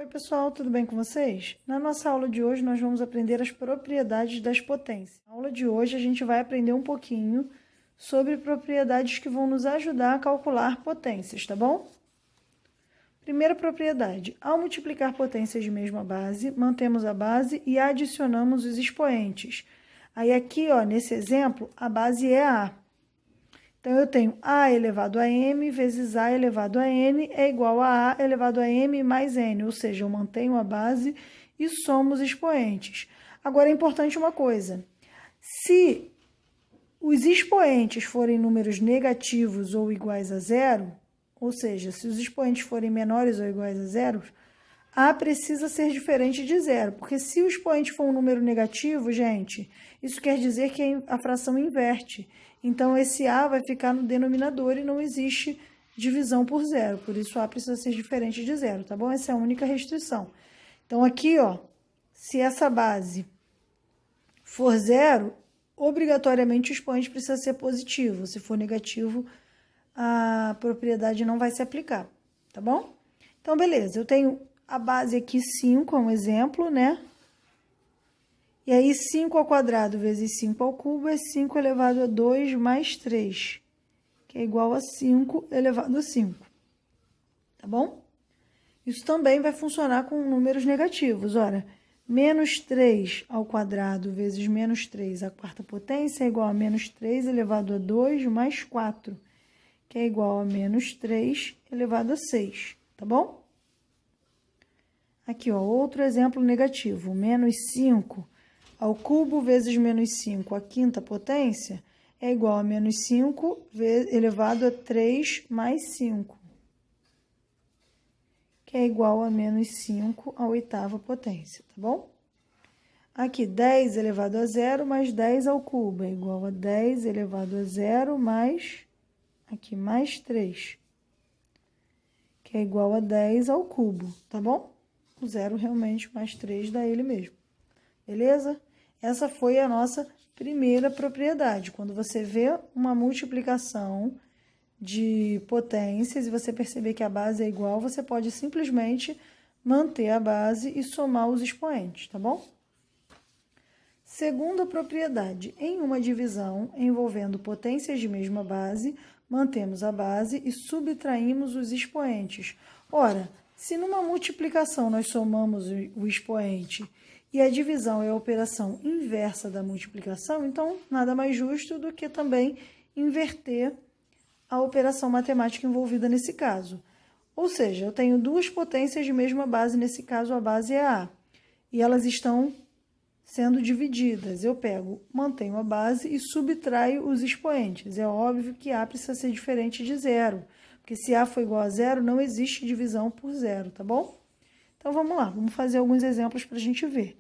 Oi pessoal, tudo bem com vocês? Na nossa aula de hoje nós vamos aprender as propriedades das potências. Na aula de hoje a gente vai aprender um pouquinho sobre propriedades que vão nos ajudar a calcular potências, tá bom? Primeira propriedade, ao multiplicar potências de mesma base, mantemos a base e adicionamos os expoentes. Aí aqui, ó, nesse exemplo, a base é A. Então, eu tenho A elevado a M vezes A elevado a N é igual a A elevado a M mais N, ou seja, eu mantenho a base e somo os expoentes. Agora, é importante uma coisa, se os expoentes forem números negativos ou iguais a zero, ou seja, se os expoentes forem menores ou iguais a zero, A precisa ser diferente de zero, porque se o expoente for um número negativo, gente, isso quer dizer que a fração inverte. Então, esse A vai ficar no denominador e não existe divisão por zero, por isso A precisa ser diferente de zero, tá bom? Essa é a única restrição. Então, aqui, ó, se essa base for zero, obrigatoriamente o expoente precisa ser positivo. Se for negativo, a propriedade não vai se aplicar, tá bom? Então, beleza, eu tenho a base aqui 5 é um exemplo, né? E aí, 5 ao quadrado vezes 5 ao cubo é 5 elevado a 2 mais 3, que é igual a 5 elevado a 5, tá bom? Isso também vai funcionar com números negativos, ora, menos 3 ao quadrado vezes menos 3 à quarta potência é igual a menos 3 elevado a 2 mais 4, que é igual a menos 3 elevado a 6, tá bom? Aqui, ó, outro exemplo negativo, menos 5 ao cubo vezes menos 5 à quinta potência é igual a menos 5 elevado a 3 mais 5, que é igual a menos 5 à oitava potência, tá bom? Aqui, 10 elevado a 0 mais 10 ao cubo é igual a 10 elevado a 0 mais, aqui, mais 3, que é igual a 10 ao cubo, tá bom? O 0 realmente mais 3 dá ele mesmo, beleza? Essa foi a nossa primeira propriedade. Quando você vê uma multiplicação de potências e você perceber que a base é igual, você pode simplesmente manter a base e somar os expoentes, tá bom? Segunda propriedade, em uma divisão envolvendo potências de mesma base, mantemos a base e subtraímos os expoentes. Ora, se numa multiplicação nós somamos o expoente e a divisão é a operação inversa da multiplicação, então nada mais justo do que também inverter a operação matemática envolvida nesse caso. Ou seja, eu tenho duas potências de mesma base, nesse caso a base é A, e elas estão sendo divididas. Eu mantenho a base e subtraio os expoentes. É óbvio que A precisa ser diferente de zero, porque se A for igual a zero, não existe divisão por zero, tá bom? Então, vamos lá, vamos fazer alguns exemplos para a gente ver.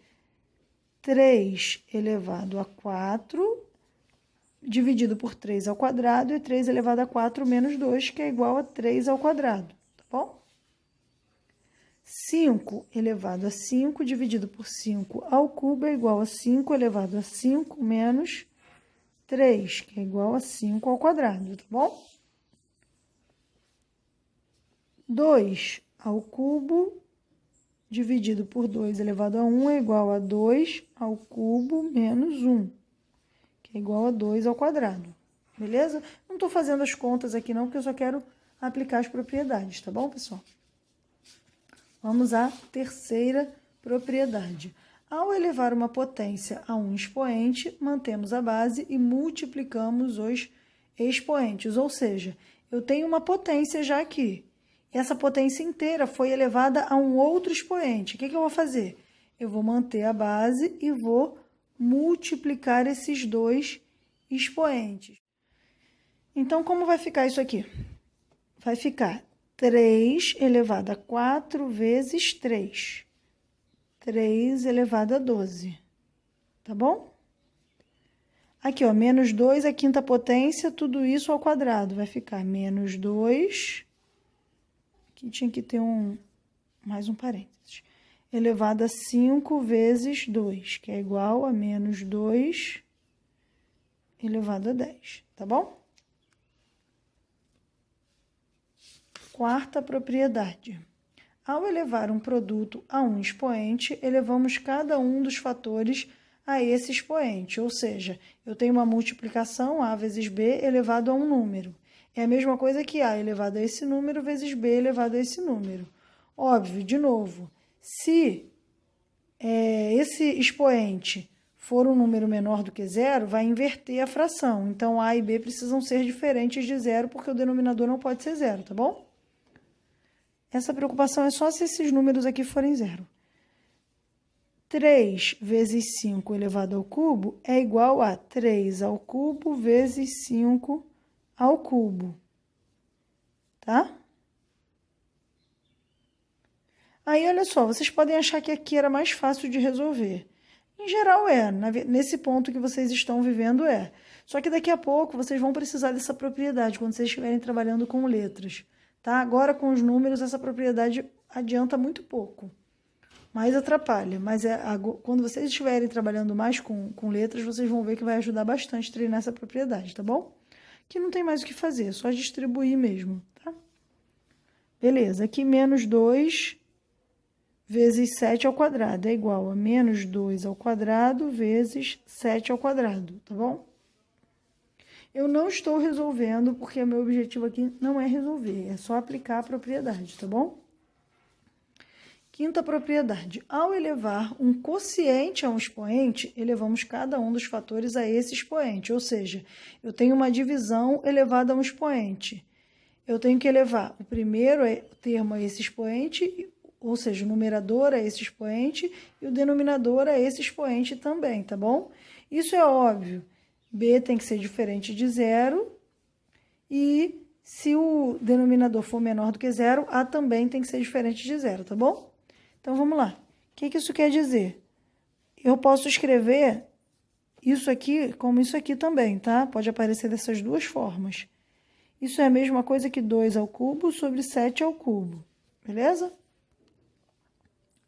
3 elevado a 4, dividido por 3 ao quadrado, e 3 elevado a 4 menos 2, que é igual a 3 ao quadrado, tá bom? 5 elevado a 5, dividido por 5 ao cubo, é igual a 5 elevado a 5 menos 3, que é igual a 5 ao quadrado, tá bom? 2 ao cubo, dividido por 2 elevado a 1 é igual a 2 ao cubo menos 1, que é igual a 2 ao quadrado, beleza? Não estou fazendo as contas aqui não, porque eu só quero aplicar as propriedades, tá bom, pessoal? Vamos à terceira propriedade. Ao elevar uma potência a um expoente, mantemos a base e multiplicamos os expoentes, ou seja, eu tenho uma potência já aqui. Essa potência inteira foi elevada a um outro expoente. O que eu vou fazer? Eu vou manter a base e vou multiplicar esses dois expoentes. Então, como vai ficar isso aqui? Vai ficar 3 elevado a 4 vezes 3. 3 elevado a 12. Tá bom? Aqui, ó, menos 2, a quinta potência, tudo isso ao quadrado. Vai ficar menos 2... Aqui tinha que ter mais um parênteses. Elevado a 5 vezes 2, que é igual a menos 2 elevado a 10, tá bom? Quarta propriedade. ao elevar um produto a um expoente, elevamos cada um dos fatores a esse expoente, ou seja, eu tenho uma multiplicação A vezes B elevado a um número. É a mesma coisa que A elevado a esse número vezes B elevado a esse número. Óbvio, de novo, se esse expoente for um número menor do que zero, vai inverter a fração. Então, A e B precisam ser diferentes de zero, porque o denominador não pode ser zero, tá bom? Essa preocupação é só se esses números aqui forem zero. 3 vezes 5 elevado ao cubo é igual a 3 ao cubo vezes 5 ao cubo, tá? Aí, olha só, vocês podem achar que aqui era mais fácil de resolver. Em geral nesse ponto que vocês estão vivendo Só que daqui a pouco vocês vão precisar dessa propriedade quando vocês estiverem trabalhando com letras, tá? Agora com os números essa propriedade adianta muito pouco, mas atrapalha. Mas quando vocês estiverem trabalhando mais com letras, vocês vão ver que vai ajudar bastante a treinar essa propriedade, tá bom? Que não tem mais o que fazer, é só distribuir mesmo, tá? Beleza, aqui menos 2... vezes 7 ao quadrado é igual a menos 2 ao quadrado vezes 7 ao quadrado, tá bom? Eu não estou resolvendo, porque o meu objetivo aqui não é resolver, é só aplicar a propriedade, tá bom? Quinta propriedade. Ao elevar um quociente a um expoente, elevamos cada um dos fatores a esse expoente, ou seja, eu tenho uma divisão elevada a um expoente. Eu tenho que elevar o primeiro termo a esse expoente, ou seja, o numerador a esse expoente e o denominador a esse expoente também, tá bom? Isso é óbvio. B tem que ser diferente de zero e se o denominador for menor do que zero, A também tem que ser diferente de zero, tá bom? Então, vamos lá. O que isso quer dizer? Eu posso escrever isso aqui como isso aqui também, tá? Pode aparecer dessas duas formas. Isso é a mesma coisa que 2 ao cubo sobre 7 ao cubo, beleza?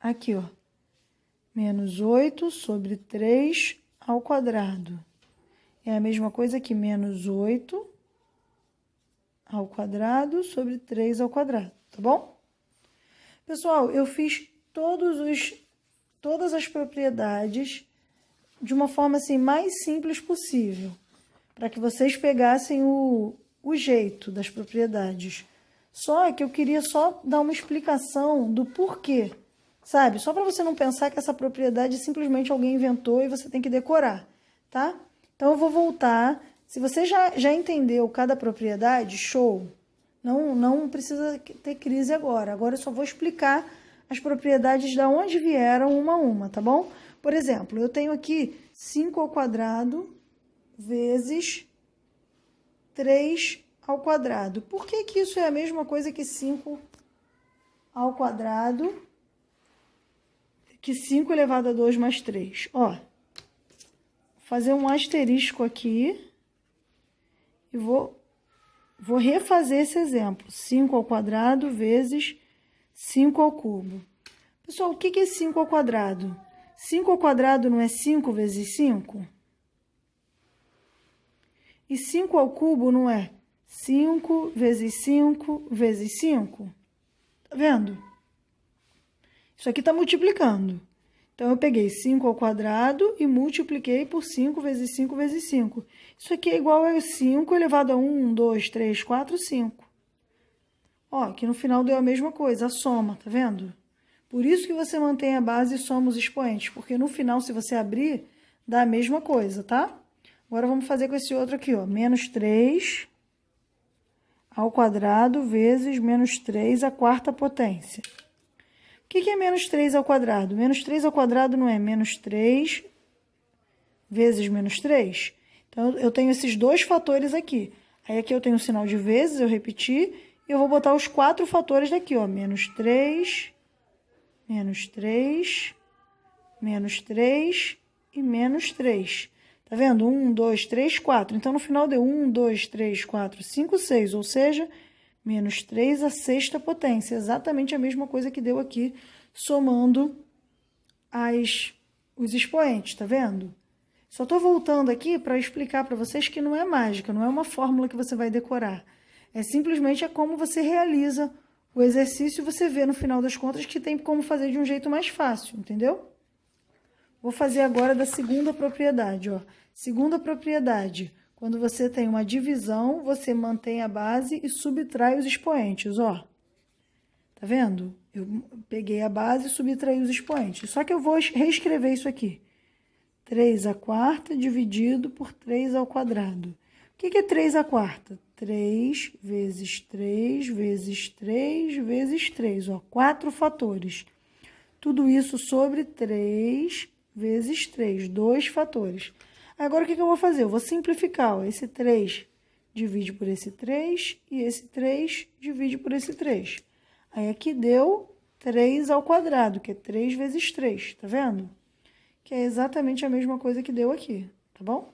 Aqui, ó, menos 8 sobre 3 ao quadrado. É a mesma coisa que menos 8 ao quadrado sobre 3 ao quadrado, tá bom? Pessoal, eu fiz todas as propriedades de uma forma assim, mais simples possível, para que vocês pegassem o jeito das propriedades. Só que eu queria só dar uma explicação do porquê. Sabe? Só para você não pensar que essa propriedade simplesmente alguém inventou e você tem que decorar, tá? Então, eu vou voltar. Se você já entendeu cada propriedade, show. Não precisa ter crise agora. Agora eu só vou explicar as propriedades de onde vieram uma a uma, tá bom? Por exemplo, eu tenho aqui 5 ao quadrado vezes 3 ao quadrado. Por que que isso é a mesma coisa que 5 ao quadrado? Que 5 elevado a 2 mais 3. Ó, vou fazer um asterisco aqui e vou refazer esse exemplo. 5 ao quadrado vezes 5 ao cubo. Pessoal, o que é 5 ao quadrado? 5 ao quadrado não é 5 vezes 5? E 5 ao cubo não é 5 vezes 5 vezes 5? Tá vendo? Isso aqui está multiplicando. Então, eu peguei 5 ao quadrado e multipliquei por 5 vezes 5 vezes 5. Isso aqui é igual a 5 elevado a 1, 2, 3, 4, 5. Ó, aqui no final deu a mesma coisa, a soma, tá vendo? Por isso que você mantém a base e soma os expoentes, porque no final, se você abrir, dá a mesma coisa, tá? Agora, vamos fazer com esse outro aqui, ó. Menos 3 ao quadrado vezes menos 3 à quarta potência. O que é menos 3 ao quadrado? Menos 3 ao quadrado não é menos 3 vezes menos 3? Então, eu tenho esses dois fatores aqui. Aí, aqui eu tenho o sinal de vezes, eu repeti, e eu vou botar os 4 fatores daqui, ó. Menos 3, menos 3, menos 3 e menos 3. Tá vendo? 1, 2, 3, 4. Então, no final deu 1, 2, 3, 4, 5, 6, ou seja, menos 3 à sexta potência. Exatamente a mesma coisa que deu aqui, somando os expoentes, tá vendo? Só estou voltando aqui para explicar para vocês que não é mágica, não é uma fórmula que você vai decorar. É simplesmente como você realiza o exercício você vê no final das contas que tem como fazer de um jeito mais fácil, entendeu? Vou fazer agora da segunda propriedade, ó. Segunda propriedade, quando você tem uma divisão, você mantém a base e subtrai os expoentes, ó. Tá vendo? Eu peguei a base e subtraí os expoentes. Só que eu vou reescrever isso aqui. 3/4 dividido por 3². O que é 3/4? 3 vezes 3 vezes 3 vezes 3, ó, 4 fatores. Tudo isso sobre 3 vezes 3, 2 fatores. Agora, o que eu vou fazer? Eu vou simplificar, ó, esse 3 divide por esse 3 e esse 3 divide por esse 3. Aí, aqui deu 3², que é 3 vezes 3, tá vendo? Que é exatamente a mesma coisa que deu aqui, tá bom?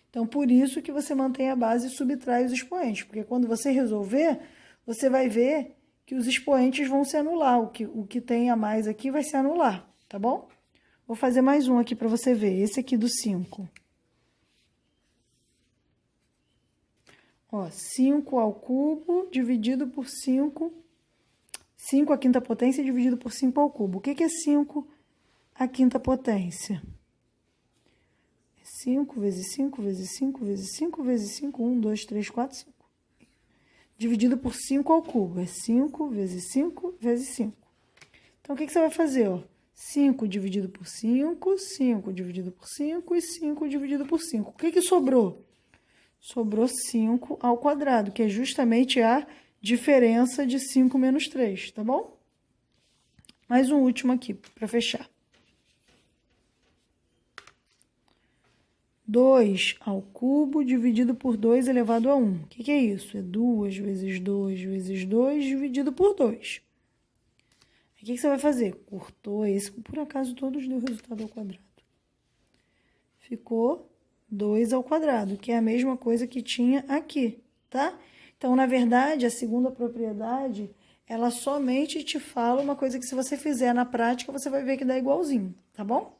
Então, por isso que você mantém a base e subtrai os expoentes, porque quando você resolver, você vai ver que os expoentes vão se anular, o que tem a mais aqui vai se anular, tá bom? Vou fazer mais um aqui para você ver, esse aqui do 5. Ó, 5² dividido por 5, 5 à 5ª potência dividido por 5². O que é 5 à 5ª potência? 5 vezes 5 vezes 5 vezes 5 vezes 5, 1, 2, 3, 4, 5. Dividido por 5². É 5 vezes 5 vezes 5. Então, o que você vai fazer, ó? 5 dividido por 5, 5 dividido por 5 e 5 dividido por 5. O que sobrou? Sobrou 5², que é justamente a diferença de 5 menos 3, tá bom? Mais um último aqui, para fechar. 2² dividido por 2 elevado a 1. O que é isso? É 2 vezes 2 vezes 2 dividido por 2. O que você vai fazer? Cortou esse, por acaso todos deu resultado ao quadrado. Ficou 2², que é a mesma coisa que tinha aqui, tá? Então, na verdade, a segunda propriedade, ela somente te fala uma coisa que se você fizer na prática, você vai ver que dá igualzinho, tá bom?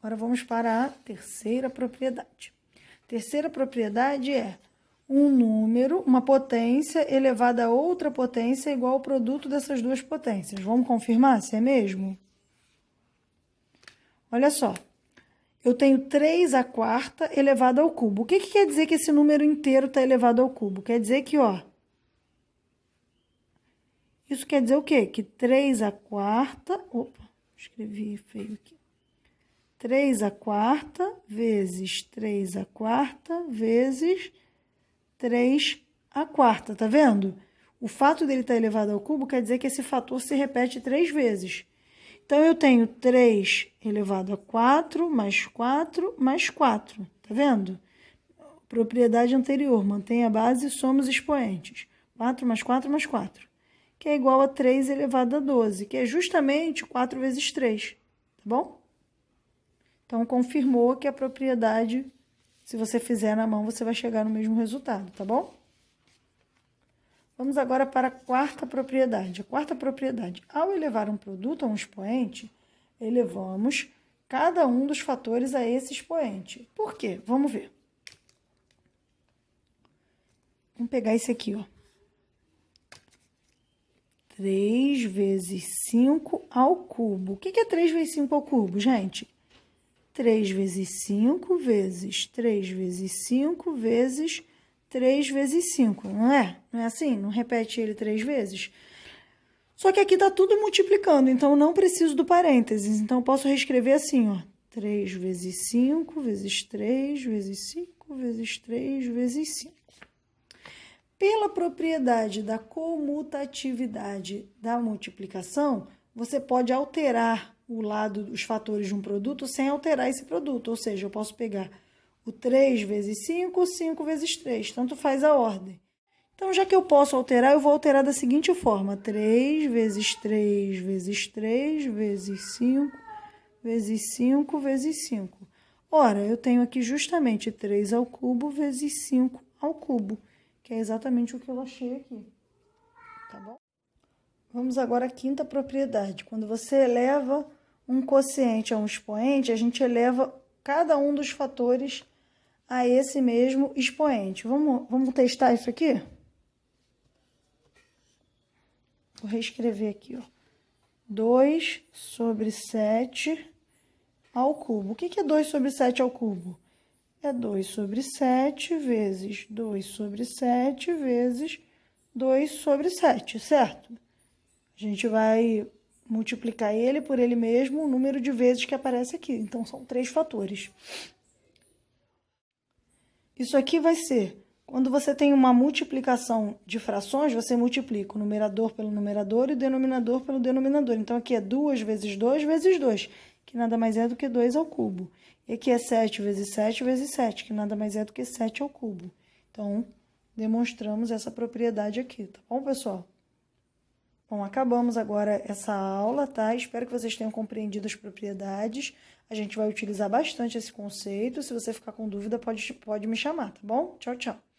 Agora, vamos para a terceira propriedade. Terceira propriedade é um número, uma potência elevada a outra potência igual ao produto dessas duas potências. Vamos confirmar se é mesmo? Olha só, eu tenho 3/4 elevado ao cubo. O que quer dizer que esse número inteiro está elevado ao cubo? Quer dizer que, ó, isso quer dizer o quê? Que 3/4, opa, escrevi feio aqui. 3/4 vezes 3/4 vezes 3/4, tá vendo? O fato dele estar elevado ao cubo quer dizer que esse fator se repete 3 vezes. Então, eu tenho 3 elevado a 4, mais 4, mais 4, tá vendo? Propriedade anterior, mantém a base e soma os expoentes. 4 mais 4 mais 4, que é igual a 3 elevado a 12, que é justamente 4 vezes 3, tá bom? Então, confirmou que a propriedade, se você fizer na mão, você vai chegar no mesmo resultado, tá bom? Vamos agora para a quarta propriedade. A quarta propriedade, ao elevar um produto a um expoente, elevamos cada um dos fatores a esse expoente. Por quê? Vamos ver. Vamos pegar esse aqui, ó. 3 vezes 5 ao cubo. O que é 3 vezes 5 ao cubo, gente? 3 vezes 5 vezes 3 vezes 5 vezes 3 vezes 5, não é? Não é assim? Não repete ele 3 vezes? Só que aqui tá tudo multiplicando, então eu não preciso do parênteses. Então, eu posso reescrever assim, ó. 3 vezes 5 vezes 3 vezes 5 vezes 3 vezes 5. Pela propriedade da comutatividade da multiplicação, você pode alterar o lado dos fatores de um produto sem alterar esse produto. Ou seja, eu posso pegar o 3 vezes 5, 5 vezes 3, tanto faz a ordem. Então, já que eu posso alterar, eu vou alterar da seguinte forma: 3 vezes 3 vezes 3 vezes 5 vezes 5 vezes 5. Ora, eu tenho aqui justamente 3 ao cubo vezes 5 ao cubo, que é exatamente o que eu achei aqui, tá bom? Vamos agora à quinta propriedade. Quando você eleva um quociente a um expoente, a gente eleva cada um dos fatores a esse mesmo expoente. Vamos testar isso aqui? Vou reescrever aqui, ó. 2 sobre 7 ao cubo. O que é 2 sobre 7 ao cubo? É 2 sobre 7 vezes 2 sobre 7 vezes 2 sobre 7, certo? A gente vai multiplicar ele por ele mesmo, o número de vezes que aparece aqui. Então, são 3 fatores. Isso aqui vai ser, quando você tem uma multiplicação de frações, você multiplica o numerador pelo numerador e o denominador pelo denominador. Então, aqui é 2 vezes 2 vezes 2, que nada mais é do que 2 ao cubo. E aqui é 7 vezes 7 vezes 7, que nada mais é do que 7 ao cubo. Então, demonstramos essa propriedade aqui, tá bom, pessoal? Bom, acabamos agora essa aula, tá? Espero que vocês tenham compreendido as propriedades. A gente vai utilizar bastante esse conceito. Se você ficar com dúvida, pode me chamar, tá bom? Tchau, tchau.